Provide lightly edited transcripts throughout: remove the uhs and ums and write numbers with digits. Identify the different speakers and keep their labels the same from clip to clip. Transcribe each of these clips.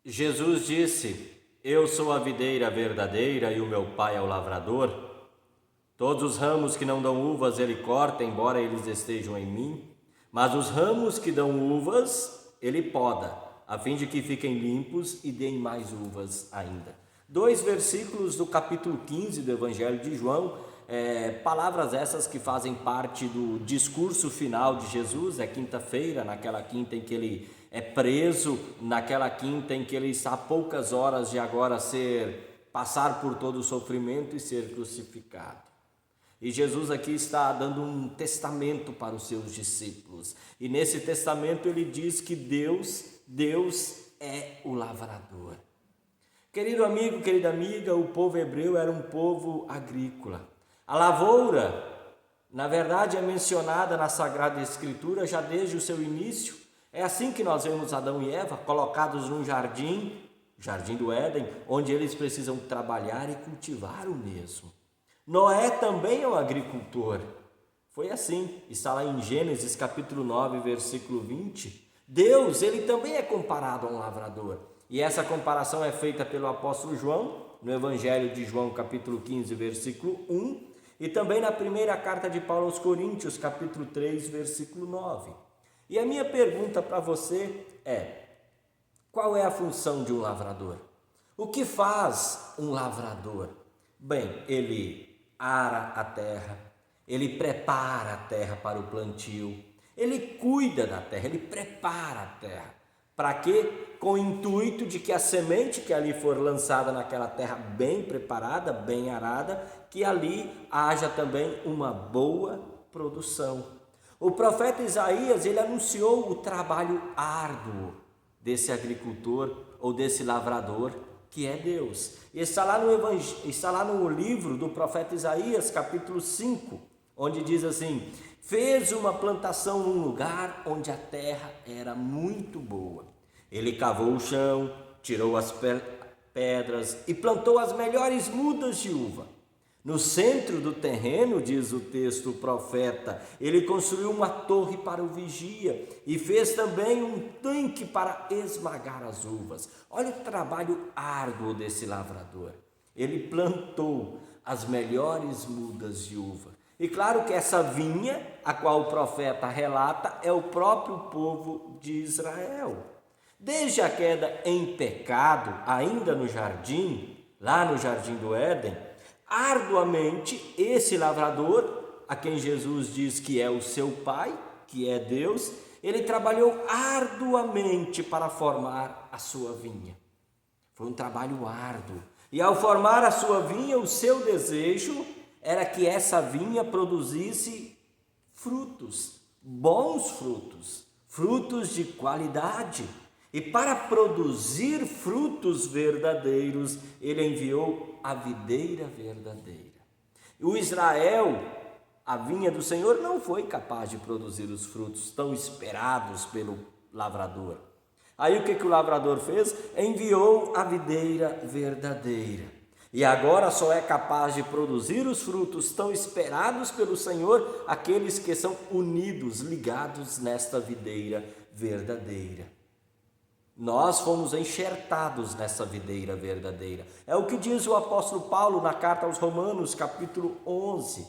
Speaker 1: Jesus disse: Eu sou a videira verdadeira e o meu pai é o lavrador. Todos os ramos que não dão uvas ele corta, embora eles estejam em mim. Mas os ramos que dão uvas ele poda, a fim de que fiquem limpos e deem mais uvas ainda. 2 versículos do capítulo 15 do Evangelho de João, palavras essas que fazem parte do discurso final de Jesus. É quinta-feira, naquela quinta em que ele é preso, naquela quinta em que ele está a poucas horas de agora passar por todo o sofrimento e ser crucificado. E Jesus aqui está dando um testamento para os seus discípulos. E nesse testamento ele diz que Deus é o lavrador. Querido amigo, querida amiga, o povo hebreu era um povo agrícola. A lavoura, na verdade, é mencionada na Sagrada Escritura já desde o seu início. É assim que nós vemos Adão e Eva colocados num jardim do Éden, onde eles precisam trabalhar e cultivar o mesmo. Noé também é um agricultor. Foi assim, está lá em Gênesis capítulo 9, versículo 20. Deus, ele também é comparado a um lavrador. E essa comparação é feita pelo apóstolo João, no Evangelho de João capítulo 15, versículo 1, e também na primeira carta de Paulo aos Coríntios, capítulo 3, versículo 9. E a minha pergunta para você é: qual é a função de um lavrador? O que faz um lavrador? Bem, ele ara a terra, ele prepara a terra para o plantio, ele cuida da terra, ele prepara a terra. Para quê? Com o intuito de que a semente que ali for lançada naquela terra bem preparada, bem arada, que ali haja também uma boa produção. O profeta Isaías, ele anunciou o trabalho árduo desse agricultor ou desse lavrador, que é Deus. E está lá no livro do profeta Isaías, capítulo 5, onde diz assim: fez uma plantação num lugar onde a terra era muito boa. Ele cavou o chão, tirou as pedras e plantou as melhores mudas de uva. No centro do terreno, diz o texto, o profeta, ele construiu uma torre para o vigia e fez também um tanque para esmagar as uvas. Olha o trabalho árduo desse lavrador. Ele plantou as melhores mudas de uva. E claro que essa vinha, a qual o profeta relata, é o próprio povo de Israel. Desde a queda em pecado, ainda no jardim, lá no jardim do Éden, arduamente esse lavrador, a quem Jesus diz que é o seu pai, que é Deus, ele trabalhou arduamente para formar a sua vinha. Foi um trabalho árduo. E ao formar a sua vinha, o seu desejo era que essa vinha produzisse frutos, bons frutos, frutos de qualidade. E para produzir frutos verdadeiros, ele enviou a videira verdadeira. O Israel, a vinha do Senhor, não foi capaz de produzir os frutos tão esperados pelo lavrador. Aí o que o lavrador fez? Enviou a videira verdadeira. E agora só é capaz de produzir os frutos tão esperados pelo Senhor aqueles que são unidos, ligados nesta videira verdadeira. Nós fomos enxertados nessa videira verdadeira. É o que diz o apóstolo Paulo na carta aos Romanos, capítulo 11.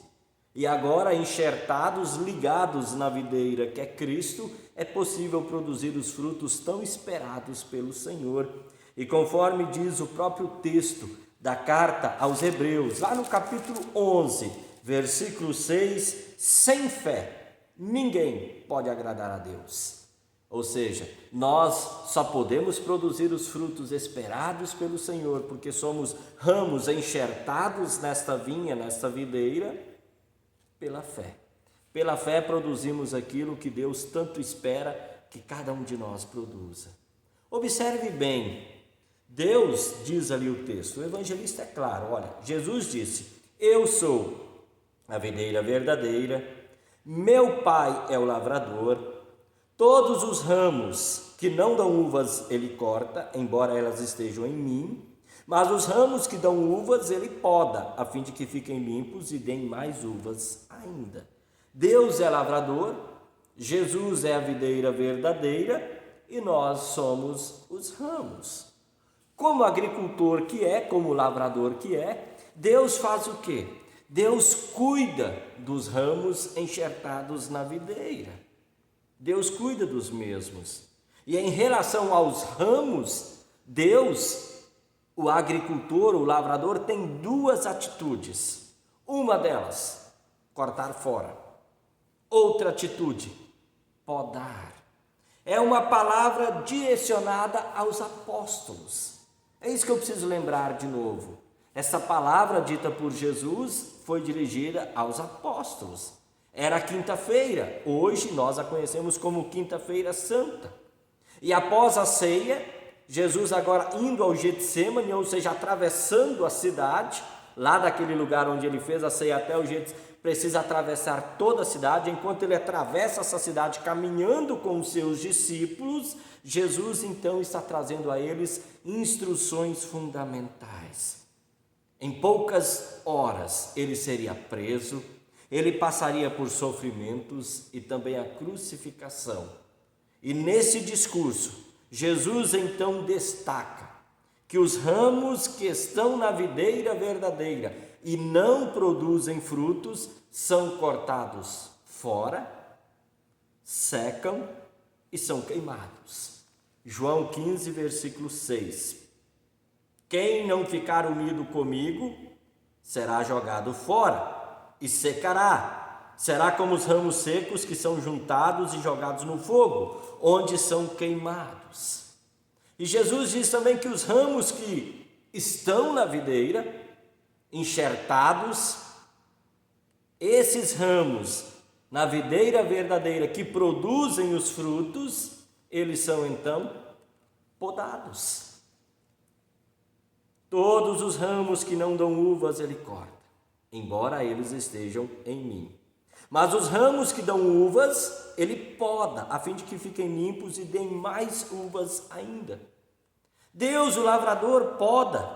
Speaker 1: E agora, enxertados, ligados na videira que é Cristo, é possível produzir os frutos tão esperados pelo Senhor. E conforme diz o próprio texto da carta aos Hebreus, lá no capítulo 11, versículo 6, sem fé ninguém pode agradar a Deus. Ou seja, nós só podemos produzir os frutos esperados pelo Senhor, porque somos ramos enxertados nesta vinha, nesta videira, pela fé. Pela fé produzimos aquilo que Deus tanto espera que cada um de nós produza. Observe bem, Deus, diz ali o texto, o evangelista é claro, olha, Jesus disse: eu sou a videira verdadeira, meu pai é o lavrador. Todos os ramos que não dão uvas ele corta, embora elas estejam em mim, mas os ramos que dão uvas ele poda, a fim de que fiquem limpos e deem mais uvas ainda. Deus é lavrador, Jesus é a videira verdadeira e nós somos os ramos. Como agricultor que é, como lavrador que é, Deus faz o quê? Deus cuida dos ramos enxertados na videira. Deus cuida dos mesmos. E em relação aos ramos, Deus, o agricultor, o lavrador, tem duas atitudes. Uma delas, cortar fora. Outra atitude, podar. É uma palavra direcionada aos apóstolos. É isso que eu preciso lembrar de novo. Essa palavra dita por Jesus foi dirigida aos apóstolos. Era quinta-feira, hoje nós a conhecemos como Quinta-feira Santa. E após a ceia, Jesus agora indo ao Getsêmani, ou seja, atravessando a cidade, lá daquele lugar onde ele fez a ceia até o Getsêmani, precisa atravessar toda a cidade. Enquanto ele atravessa essa cidade caminhando com os seus discípulos, Jesus então está trazendo a eles instruções fundamentais. Em poucas horas ele seria preso, ele passaria por sofrimentos e também a crucificação. E nesse discurso, Jesus então destaca que os ramos que estão na videira verdadeira e não produzem frutos são cortados fora, secam e são queimados. João 15, versículo 6. Quem não ficar unido comigo será jogado fora e secará. Será como os ramos secos que são juntados e jogados no fogo, onde são queimados. E Jesus diz também que os ramos que estão na videira, enxertados, esses ramos na videira verdadeira que produzem os frutos, eles são então podados. Todos os ramos que não dão uvas ele corta, embora eles estejam em mim. Mas os ramos que dão uvas, ele poda, a fim de que fiquem limpos e deem mais uvas ainda. Deus, o lavrador, poda,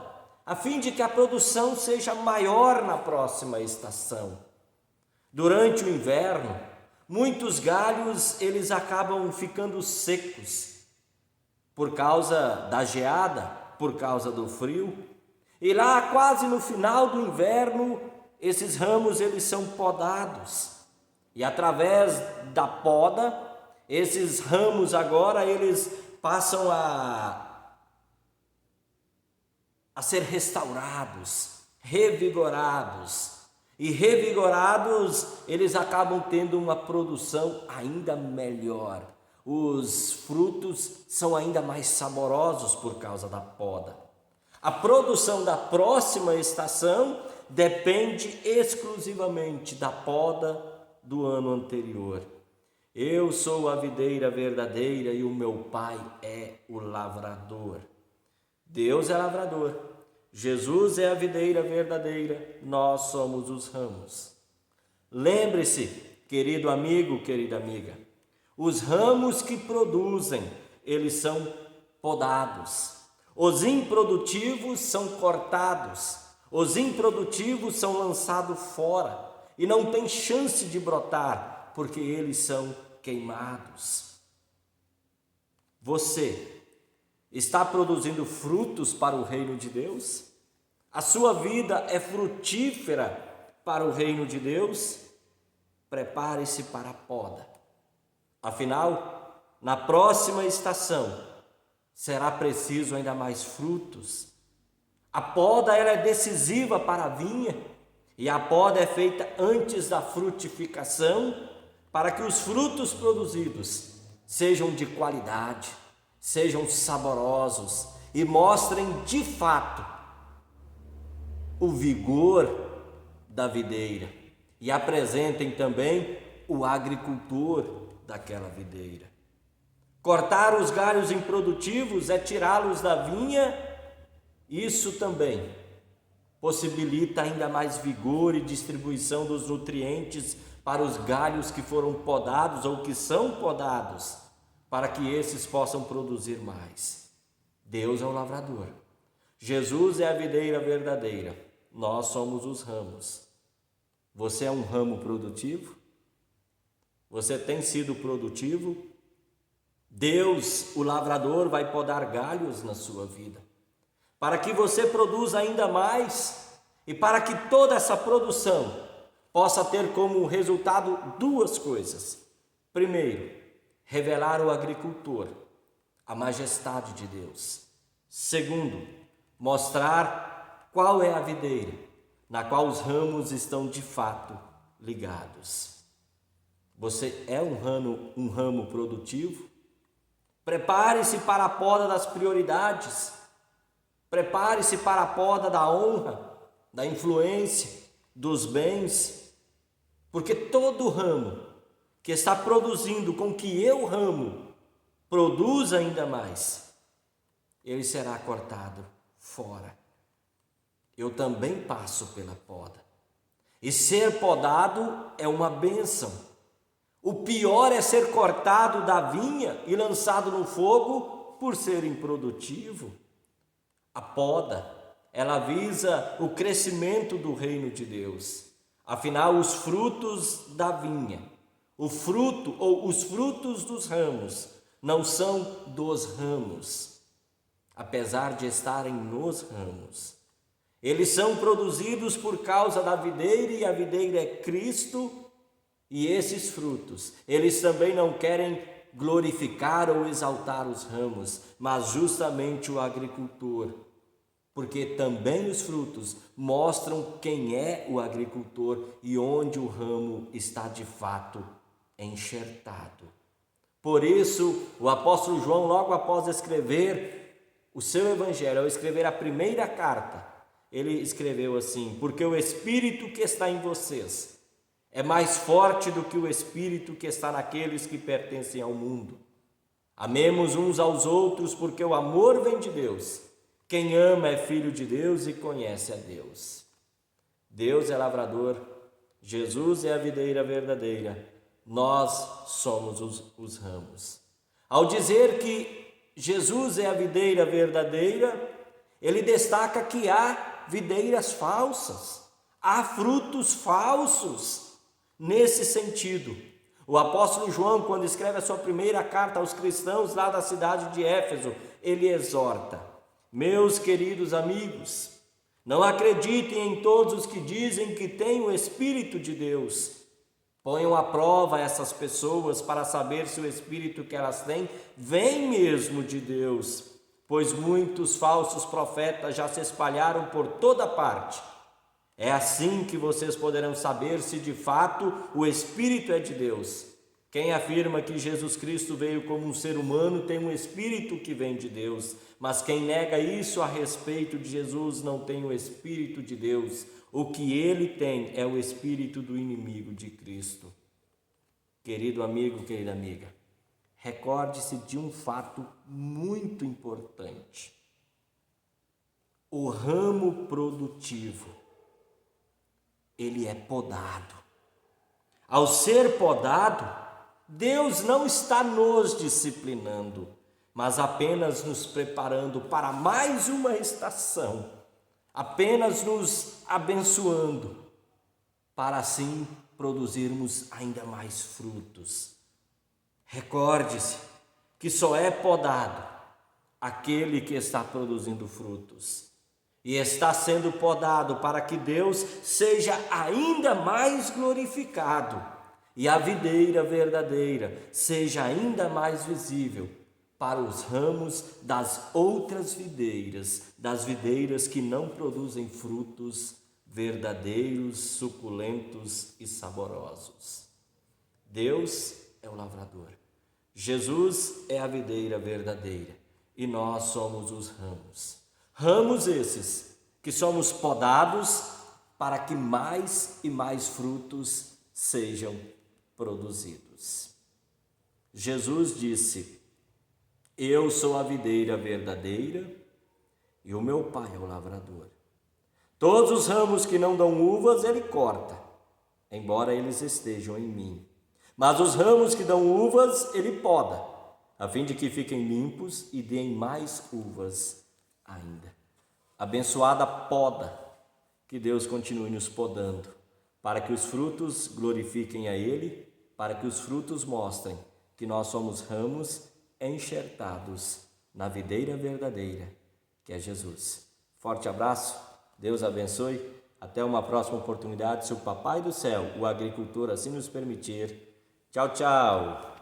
Speaker 1: a fim de que a produção seja maior na próxima estação. Durante o inverno, muitos galhos eles acabam ficando secos por causa da geada, por causa do frio. E lá, quase no final do inverno, esses ramos eles são podados. E através da poda, esses ramos agora eles passam a ser restaurados, revigorados. E revigorados, eles acabam tendo uma produção ainda melhor. Os frutos são ainda mais saborosos por causa da poda. A produção da próxima estação depende exclusivamente da poda do ano anterior. Eu sou a videira verdadeira e o meu Pai é o lavrador. Deus é lavrador, Jesus é a videira verdadeira, nós somos os ramos. Lembre-se, querido amigo, querida amiga, os ramos que produzem, eles são podados. Os improdutivos são cortados, os improdutivos são lançados fora e não tem chance de brotar, porque eles são queimados. Você está produzindo frutos para o reino de Deus? A sua vida é frutífera para o reino de Deus? Prepare-se para a poda. Afinal, na próxima estação, será preciso ainda mais frutos. A poda ela é decisiva para a vinha e a poda é feita antes da frutificação para que os frutos produzidos sejam de qualidade, sejam saborosos e mostrem de fato o vigor da videira e apresentem também o agricultor daquela videira. Cortar os galhos improdutivos é tirá-los da vinha, isso também possibilita ainda mais vigor e distribuição dos nutrientes para os galhos que foram podados ou que são podados, para que esses possam produzir mais. Deus é o lavrador, Jesus é a videira verdadeira, nós somos os ramos. Você é um ramo produtivo? Você tem sido produtivo? Deus, o lavrador, vai podar galhos na sua vida. para que você produza ainda mais e para que toda essa produção possa ter como resultado duas coisas. Primeiro, revelar ao agricultor a majestade de Deus. Segundo, mostrar qual é a videira na qual os ramos estão de fato ligados. Você é um ramo produtivo? Prepare-se para a poda das prioridades. Prepare-se para a poda da honra, da influência, dos bens. Porque todo ramo que está produzindo com que eu ramo produza ainda mais, ele será cortado fora. Eu também passo pela poda. E ser podado é uma bênção. O pior é ser cortado da vinha e lançado no fogo por ser improdutivo. A poda, ela visa o crescimento do reino de Deus. Afinal, os frutos da vinha, o fruto ou os frutos dos ramos, não são dos ramos, apesar de estarem nos ramos. Eles são produzidos por causa da videira e a videira é Cristo. E esses frutos, eles também não querem glorificar ou exaltar os ramos, mas justamente o agricultor. Porque também os frutos mostram quem é o agricultor e onde o ramo está de fato enxertado. Por isso, o apóstolo João, logo após escrever o seu evangelho, ao escrever a primeira carta, ele escreveu assim: porque o Espírito que está em vocês é mais forte do que o Espírito que está naqueles que pertencem ao mundo. Amemos uns aos outros, porque o amor vem de Deus. Quem ama é filho de Deus e conhece a Deus. Deus é lavrador, Jesus é a videira verdadeira, nós somos os ramos. Ao dizer que Jesus é a videira verdadeira, ele destaca que há videiras falsas, há frutos falsos. Nesse sentido, o apóstolo João, quando escreve a sua primeira carta aos cristãos lá da cidade de Éfeso, ele exorta: meus queridos amigos, não acreditem em todos os que dizem que têm o Espírito de Deus. Ponham à prova essas pessoas para saber se o Espírito que elas têm vem mesmo de Deus, pois muitos falsos profetas já se espalharam por toda parte. É assim que vocês poderão saber se de fato o Espírito é de Deus. Quem afirma que Jesus Cristo veio como um ser humano tem um Espírito que vem de Deus, mas quem nega isso a respeito de Jesus não tem o Espírito de Deus. O que ele tem é o espírito do inimigo de Cristo. Querido amigo, querida amiga, recorde-se de um fato muito importante. O ramo produtivo, ele é podado. Ao ser podado, Deus não está nos disciplinando, mas apenas nos preparando para mais uma estação, apenas nos abençoando, para assim produzirmos ainda mais frutos. Recorde-se que só é podado aquele que está produzindo frutos. E está sendo podado para que Deus seja ainda mais glorificado e a videira verdadeira seja ainda mais visível para os ramos das outras videiras, das videiras que não produzem frutos verdadeiros, suculentos e saborosos. Deus é o lavrador, Jesus é a videira verdadeira e nós somos os ramos. Ramos esses que somos podados para que mais e mais frutos sejam produzidos. Jesus disse: eu sou a videira verdadeira e o meu Pai é o lavrador. Todos os ramos que não dão uvas ele corta, embora eles estejam em mim. Mas os ramos que dão uvas ele poda, a fim de que fiquem limpos e deem mais uvas ainda. Abençoada poda, que Deus continue nos podando, para que os frutos glorifiquem a Ele, para que os frutos mostrem que nós somos ramos enxertados na videira verdadeira, que é Jesus. Forte abraço, Deus abençoe. Até uma próxima oportunidade, se o Papai do Céu, o agricultor, assim nos permitir. Tchau, tchau!